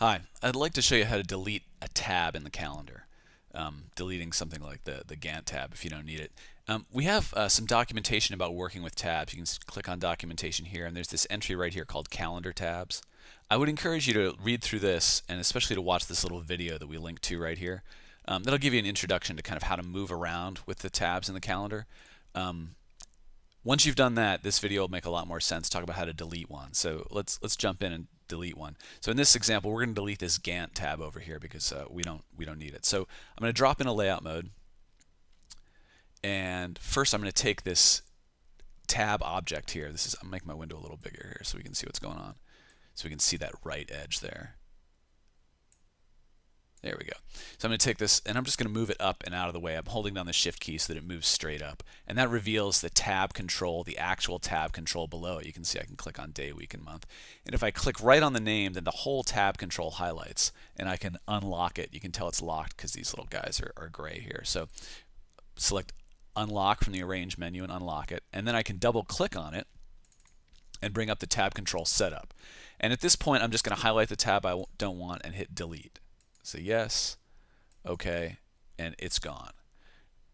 Hi, I'd like to show you how to delete a tab in the calendar. Deleting something like the Gantt tab if you don't need it. We have some documentation about working with tabs. You can click on documentation here, and there's this entry right here called calendar tabs. I would encourage you to read through this, and especially to watch this little video that we link to right here. That'll give you an introduction to kind of how to move around with the tabs in the calendar. Once you've done that, this video will make a lot more sense. Talk about how to delete one. So let's jump in and delete one. So in this example, we're going to delete this Gantt tab over here because we don't need it. So I'm going to drop in a layout mode, and first I'm going to take this tab object here. I'll make my window a little bigger here so we can see what's going on. So we can see that right edge there. There we go. So I'm going to take this and I'm just going to move it up and out of the way. I'm holding down the shift key so that it moves straight up. And that reveals the tab control, the actual tab control below it. You can see I can click on day, week, and month. And if I click right on the name, then the whole tab control highlights and I can unlock it. You can tell it's locked because these little guys are gray here. So select unlock from the arrange menu and unlock it. And then I can double click on it and bring up the tab control setup. And at this point, I'm just going to highlight the tab I don't want and hit delete. Say yes, okay, and it's gone.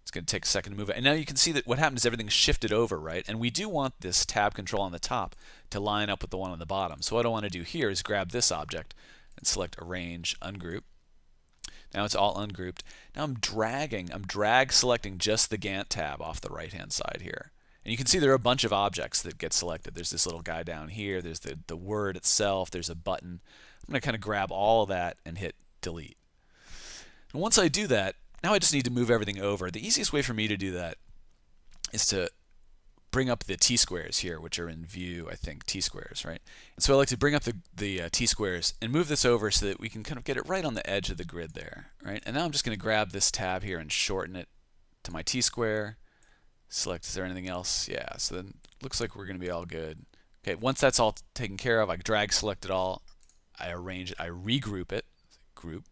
It's going to take a second to move it. And now you can see that what happened is everything's shifted over, right? And we do want this tab control on the top to line up with the one on the bottom. So what I want to do here is grab this object and select arrange, ungroup. Now it's all ungrouped. Now I'm drag selecting just the Gantt tab off the right-hand side here. And you can see there are a bunch of objects that get selected. There's this little guy down here. There's the word itself. There's a button. I'm going to kind of grab all of that and hit delete. And once I do that, now I just need to move everything over. The easiest way for me to do that is to bring up the T-squares here, which are in view, I think, T-squares, right? And so I like to bring up the T-squares and move this over so that we can kind of get it right on the edge of the grid there, right? And now I'm just going to grab this tab here and shorten it to my T-square. Select, is there anything else? Yeah, so then it looks like we're going to be all good. Okay, once that's all taken care of, I drag select it all, I arrange it, I regroup it, group,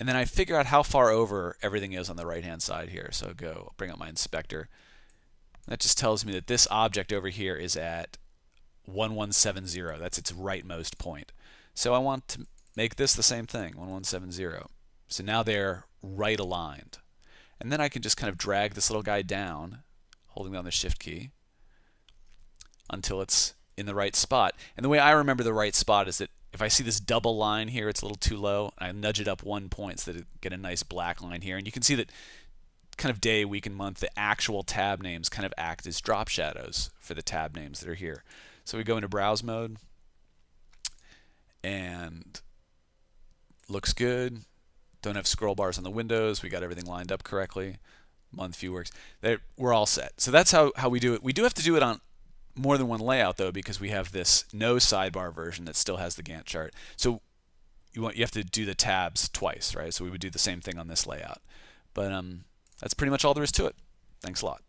and then I figure out how far over everything is on the right hand side here. So go bring up my inspector. That just tells me that this object over here is at 1170. That's its rightmost point. So I want to make this the same thing, 1170. So now they're right aligned. And then I can just kind of drag this little guy down, holding down the shift key, until it's in the right spot. And the way I remember the right spot is that if I see this double line here, it's a little too low. I nudge it up 1 point so that it get a nice black line here. And you can see that kind of day, week, and month, the actual tab names kind of act as drop shadows for the tab names that are here. So we go into browse mode, and looks good. Don't have scroll bars on the windows. We got everything lined up correctly. Month view works. We're all set. So that's how we do it. We do have to do it on more than one layout though, because we have this no sidebar version that still has the Gantt chart. So you have to do the tabs twice, right? So we would do the same thing on this layout. But that's pretty much all there is to it. Thanks a lot.